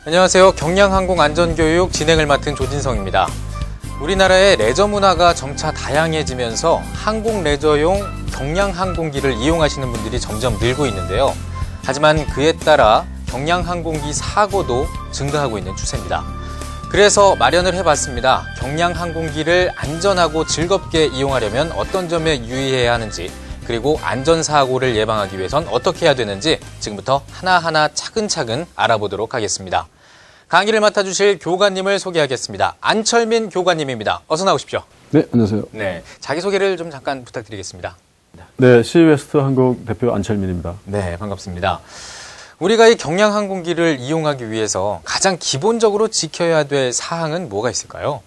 안녕하세요. 경량항공안전교육 진행을 맡은 조진성입니다. 우리나라의 레저 문화가 점차 다양해지면서 항공 레저용 경량항공기를 이용하시는 분들이 점점 늘고 있는데요. 하지만 그에 따라 경량항공기 사고도 증가하고 있는 추세입니다. 그래서 마련을 해봤습니다. 경량항공기를 안전하고 즐겁게 이용하려면 어떤 점에 유의해야 하는지, 그리고 안전사고를 예방하기 위해선 어떻게 해야 되는지 지금부터 하나하나 차근차근 알아보도록 하겠습니다. 강의를 맡아주실 교관님을 소개하겠습니다. 안철민 교관님입니다. 어서 나오십시오. 네, 안녕하세요. 네, 자기소개를 좀 잠깐 부탁드리겠습니다. 네, 시웨스트 항공 대표 안철민입니다. 네, 반갑습니다. 우리가 이 경량항공기를 이용하기 위해서 가장 기본적으로 지켜야 될 사항은 뭐가 있을까요?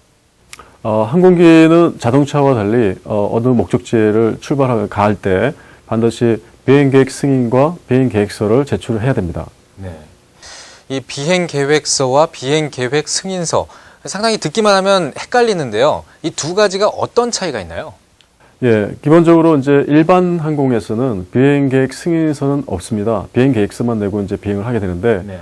항공기는 자동차와 달리 어느 목적지를 가할 때 반드시 비행계획 승인과 비행계획서를 제출해야 됩니다. 네. 이 비행계획서와 비행계획 승인서, 상당히 듣기만 하면 헷갈리는데요. 이 두 가지가 어떤 차이가 있나요? 예, 기본적으로 이제 일반 항공에서는 비행계획 승인서는 없습니다. 비행계획서만 내고 이제 비행을 하게 되는데, 네.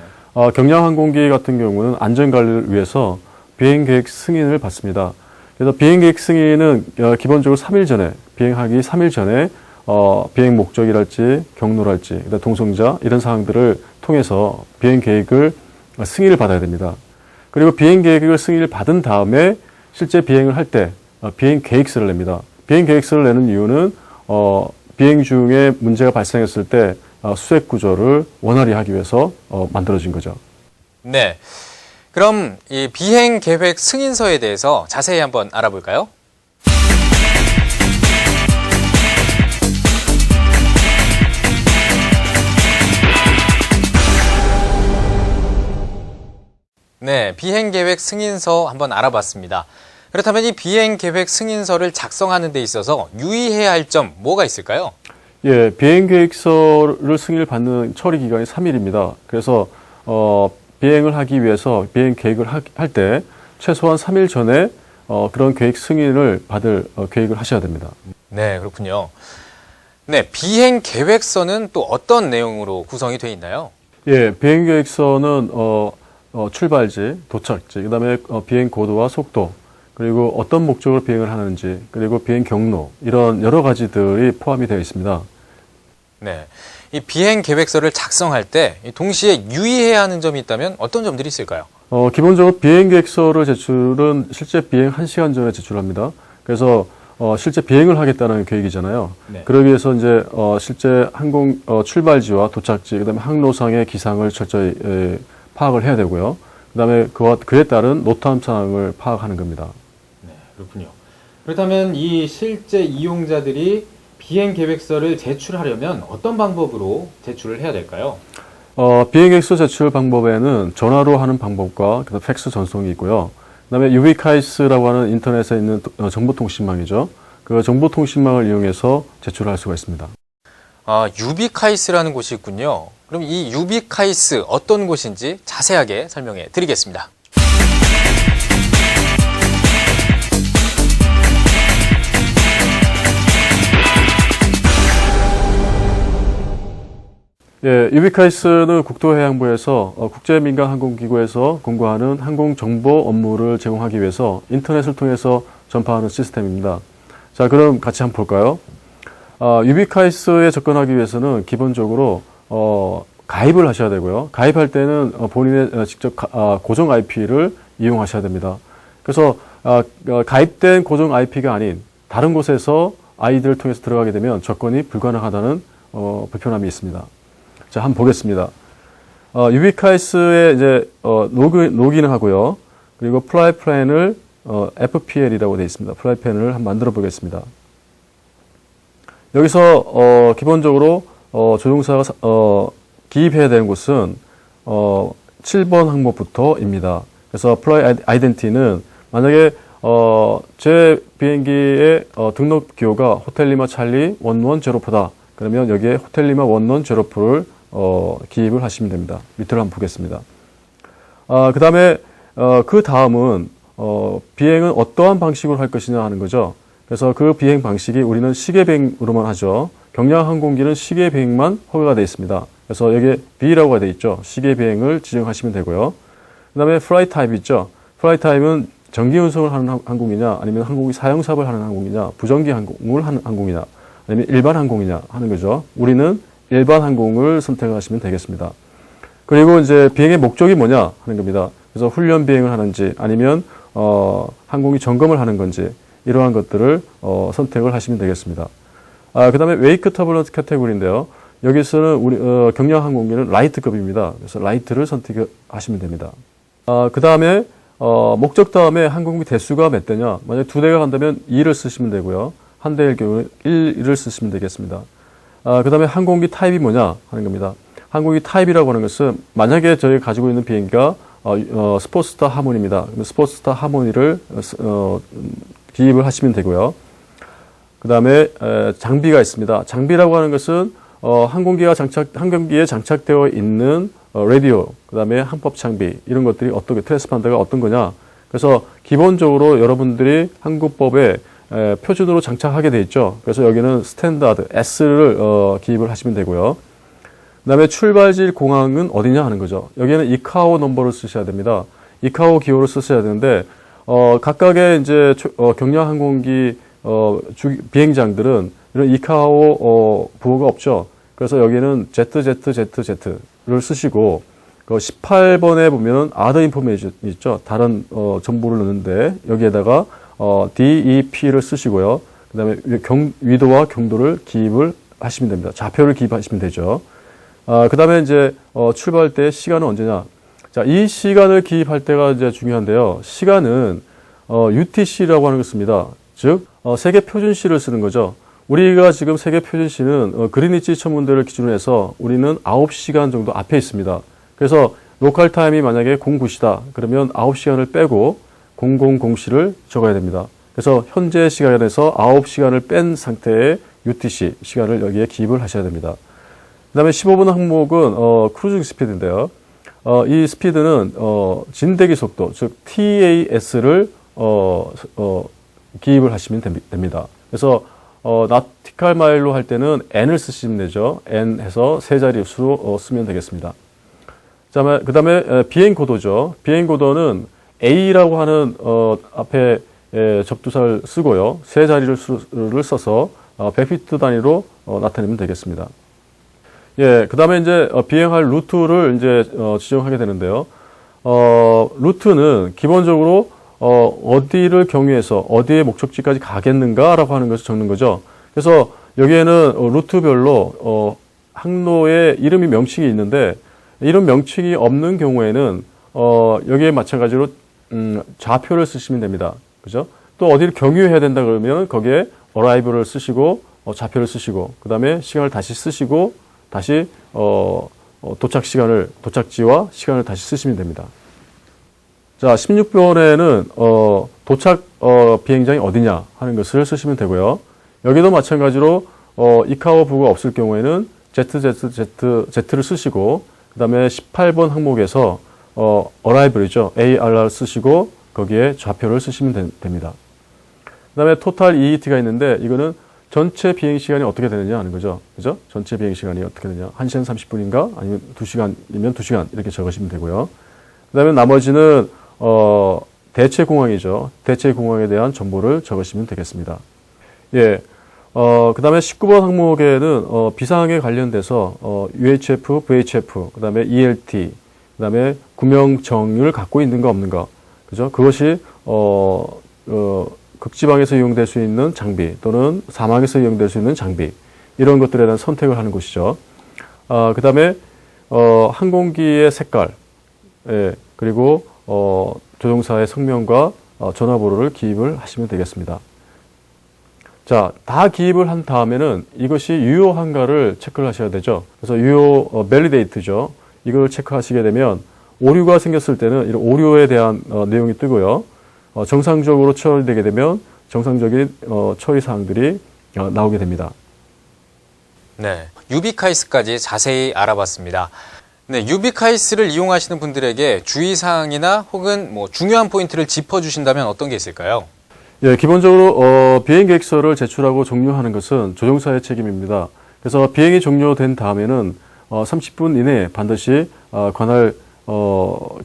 경량항공기 같은 경우는 안전관리를 위해서 비행계획 승인을 받습니다. 그래서 비행계획 승인은 기본적으로 3일 전에, 비행하기 3일 전에 비행 목적이랄지 경로랄지 동성자 이런 사항들을 통해서 비행계획을 승인을 받아야 됩니다. 그리고 비행계획을 승인을 받은 다음에 실제 비행을 할 때 비행계획서를 냅니다. 비행계획서를 내는 이유는 비행 중에 문제가 발생했을 때 수색 구조를 원활히 하기 위해서 만들어진 거죠. 네. 그럼 이 비행계획 승인서에 대해서 자세히 한번 알아볼까요? 네, 비행계획 승인서 한번 알아봤습니다. 그렇다면 이 비행계획 승인서를 작성하는 데 있어서 유의해야 할 점 뭐가 있을까요? 예, 비행계획서를 승인을 받는 처리 기간이 3일입니다. 그래서 비행을 하기 위해서 비행 계획을 할 때 최소한 3일 전에 그런 계획 승인을 받을 계획을 하셔야 됩니다. 네, 그렇군요. 네, 비행계획서는 또 어떤 내용으로 구성이 되어 있나요? 예, 비행계획서는 출발지, 도착지, 그다음에 비행 고도와 속도, 그리고 어떤 목적으로 비행을 하는지, 그리고 비행 경로, 이런 여러 가지들이 포함이 되어 있습니다. 네, 이 비행계획서를 작성할 때 동시에 유의해야 하는 점이 있다면 어떤 점들이 있을까요? 기본적으로 비행계획서를 제출은 실제 비행 1시간 전에 제출합니다. 그래서 실제 비행을 하겠다는 계획이잖아요. 네. 그러기 위해서 이제 실제 항공 출발지와 도착지, 그다음에 항로상의 기상을 철저히 파악을 해야 되고요. 그다음에 그에 따른 노트 함수항을 파악하는 겁니다. 네, 그렇군요. 그렇다면 이 실제 이용자들이 비행계획서를 제출하려면 어떤 방법으로 제출을 해야 될까요? 비행계획서 제출 방법에는 전화로 하는 방법과 그다음 팩스 전송이 있고요. 그다음에 유비카이스라고 하는 인터넷에 있는 정보통신망이죠. 그 정보통신망을 이용해서 제출할 수가 있습니다. 아, 유비카이스라는 곳이 있군요. 그럼 이 유비카이스 어떤 곳인지 자세하게 설명해 드리겠습니다. 예, 유비카이스는 국토해양부에서 국제민간항공기구에서 공고하는 항공정보 업무를 제공하기 위해서 인터넷을 통해서 전파하는 시스템입니다. 자, 그럼 같이 한번 볼까요? 유비카이스에 접근하기 위해서는 기본적으로 가입을 하셔야 되고요. 가입할 때는 본인의 직접 고정 IP를 이용하셔야 됩니다. 그래서 가입된 고정 IP가 아닌 다른 곳에서 아이디를 통해서 들어가게 되면 접근이 불가능하다는 불편함이 있습니다. 자, 한번 보겠습니다. 유비카이스에 이제 로그인을 하고요. 그리고 플라이 플랜을 FPL이라고 되어 있습니다. 플라이 플랜을 한번 만들어 보겠습니다. 여기서 기본적으로 조종사가 기입해야 되는 곳은 7번 항목부터입니다. 그래서 플라이 아이덴티는 만약에 제 비행기의 등록 기호가 호텔리마 찰리 110다. 그러면 여기에 호텔리마 110를 기입을 하시면 됩니다. 밑으로 한번 보겠습니다. 그 다음은 비행은 어떠한 방식으로 할 것이냐 하는 거죠. 그래서 그 비행 방식이 우리는 시계 비행으로만 하죠. 경량항공기는 시계 비행만 허가가 되어 있습니다. 그래서 여기에 B라고 되어 있죠. 시계 비행을 지정하시면 되고요. 그다음에 플라이 타입 있죠. 플라이 타입은 전기 운송을 하는 항공이냐, 아니면 항공기 사용 사업을 하는 항공이냐, 부전기 항공을 하는 항공이냐, 아니면 일반 항공이냐 하는 거죠. 우리는 일반 항공을 선택하시면 되겠습니다. 그리고 이제 비행의 목적이 뭐냐 하는 겁니다. 그래서 훈련 비행을 하는지, 아니면 항공기 점검을 하는 건지, 이러한 것들을 선택을 하시면 되겠습니다. 그다음에 웨이크 터블런스 카테고리인데요. 여기서는 우리 경량 항공기는 라이트급입니다. 그래서 라이트를 선택하시면 됩니다. 그다음에 목적 다음에 항공기 대수가 몇 대냐? 만약 두 대가 간다면 2를 쓰시면 되고요. 한 대일 경우는 1을 쓰시면 되겠습니다. 그다음에 항공기 타입이 뭐냐 하는 겁니다. 항공기 타입이라고 하는 것은 만약에 저희가 가지고 있는 비행기가 스포츠스타 하모니입니다. 스포츠스타 하모니를 기입을 하시면 되고요. 그 다음에 장비가 있습니다. 장비라고 하는 것은 항공기에 장착되어 있는 라디오, 그 다음에 항법 장비, 이런 것들이 어떻게, 트랜스판더가 어떤 거냐. 그래서 기본적으로 여러분들이 항공법에 표준으로 장착하게 돼 있죠. 그래서 여기는 스탠다드 S를 기입을 하시면 되고요. 그 다음에 출발지 공항은 어디냐 하는 거죠. 여기에는 이카오 넘버를 쓰셔야 됩니다. 이카오 기호를 쓰셔야 되는데 각각의 이제 경량 항공기 비행장들은 이런 이카오 부호가 없죠. 그래서 여기는 ZZZZ를 쓰시고 그 18번에 보면 아더 인포메이션 있죠. 다른 정보를 넣는데 여기에다가 DEP를 쓰시고요. 그다음에 위도와 경도를 기입을 하시면 됩니다. 좌표를 기입하시면 되죠. 그다음에 이제 출발 때 시간은 언제냐? 자, 이 시간을 기입할 때가 이제 중요한데요. 시간은 UTC라고 하는 것입니다. 즉 세계 표준시를 쓰는 거죠. 우리가 지금 세계 표준시는 그리니치 천문대를 기준으로 해서 우리는 9시간 정도 앞에 있습니다. 그래서 로컬 타임이 만약에 09시다. 그러면 9시간을 빼고 0004시를 적어야 됩니다. 그래서 현재 시간에서 9시간을 뺀 상태의 UTC 시간을 여기에 기입을 하셔야 됩니다. 그 다음에 15번 항목은 크루징 스피드인데요. 이 스피드는 진대기 속도, 즉 TAS를 기입을 하시면 됩니다. 그래서 나티칼 마일로 할 때는 N을 쓰시면 되죠. N 해서 세 자리 수로 쓰면 되겠습니다. 그 다음에 비행 고도죠. 비행 고도는 A라고 하는 앞에 접두사를 쓰고요. 세 자리를 써서 100피트 단위로 나타내면 되겠습니다. 예, 그 다음에 이제 비행할 루트를 이제 지정하게 되는데요. 루트는 기본적으로 어디를 경유해서 어디의 목적지까지 가겠는가라고 하는 것을 적는 거죠. 그래서 여기에는 루트별로 항로의 이름이 명칭이 있는데 이런 명칭이 없는 경우에는 여기에 마찬가지로 좌표를 쓰시면 됩니다. 그죠? 또 어디를 경유해야 된다 그러면 거기에 arrival을 쓰시고 좌표를 쓰시고 그 다음에 시간을 다시 쓰시고 다시 도착지와 시간을 다시 쓰시면 됩니다. 자, 16번에는 도착 비행장이 어디냐 하는 것을 쓰시면 되고요. 여기도 마찬가지로 이카오 부가 없을 경우에는 ZZZ를 쓰시고 그 다음에 18번 항목에서 arrival이죠. ARR 쓰시고 거기에 좌표를 쓰시면 됩니다. 그 다음에 total EET가 있는데 이거는 전체 비행 시간이 어떻게 되느냐 하는 거죠. 그죠? 전체 비행 시간이 어떻게 되느냐. 1시간 30분인가? 아니면 2시간이면 2시간 이렇게 적으시면 되고요. 그 다음에 나머지는 대체 공항이죠. 대체 공항에 대한 정보를 적으시면 되겠습니다. 예. 그 다음에 19번 항목에는 비상에 관련돼서 UHF, VHF, 그 다음에 ELT, 그 다음에 구명정을 갖고 있는가 없는가. 그죠? 그것이 극지방에서 이용될 수 있는 장비 또는 사막에서 이용될 수 있는 장비 이런 것들에 대한 선택을 하는 것이죠. 그 다음에 항공기의 색깔, 예, 그리고 조종사의 성명과 전화번호를 기입을 하시면 되겠습니다. 자, 다 기입을 한 다음에는 이것이 유효한가를 체크를 하셔야 되죠. 그래서 유효 밸리데이트죠. 이걸 체크하시게 되면 오류가 생겼을 때는 이런 오류에 대한 내용이 뜨고요. 정상적으로 처리되게 되면 정상적인 처리 사항들이 나오게 됩니다. 네, 유비카이스까지 자세히 알아봤습니다. 네, 유비카이스를 이용하시는 분들에게 주의사항이나 혹은 뭐 중요한 포인트를 짚어주신다면 어떤 게 있을까요? 예, 기본적으로 비행 계획서를 제출하고 종료하는 것은 조종사의 책임입니다. 그래서 비행이 종료된 다음에는 30분 이내에 반드시 관할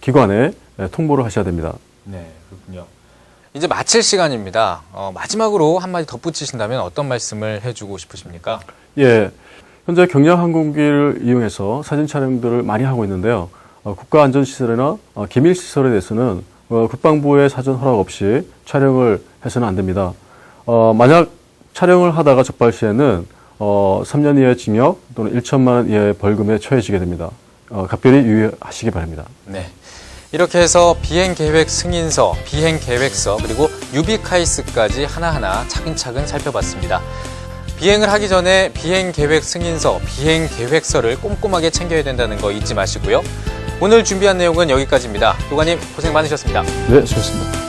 기관에 통보를 하셔야 됩니다. 네, 그렇군요. 이제 마칠 시간입니다. 마지막으로 한마디 덧붙이신다면 어떤 말씀을 해주고 싶으십니까? 예, 현재 경량항공기를 이용해서 사진 촬영들을 많이 하고 있는데요. 국가안전시설이나 기밀시설에 대해서는 국방부의 사전 허락 없이 촬영을 해서는 안 됩니다. 만약 촬영을 하다가 적발 시에는 3년 이하의 징역 또는 1천만 원 이하의 벌금에 처해지게 됩니다. 각별히 유의하시기 바랍니다. 네. 이렇게 해서 비행계획 승인서, 비행계획서, 그리고 유비카이스까지 하나하나 차근차근 살펴봤습니다. 비행을 하기 전에 비행계획 승인서, 비행계획서를 꼼꼼하게 챙겨야 된다는 거 잊지 마시고요. 오늘 준비한 내용은 여기까지입니다. 교관님 고생 많으셨습니다. 네, 수고하셨습니다.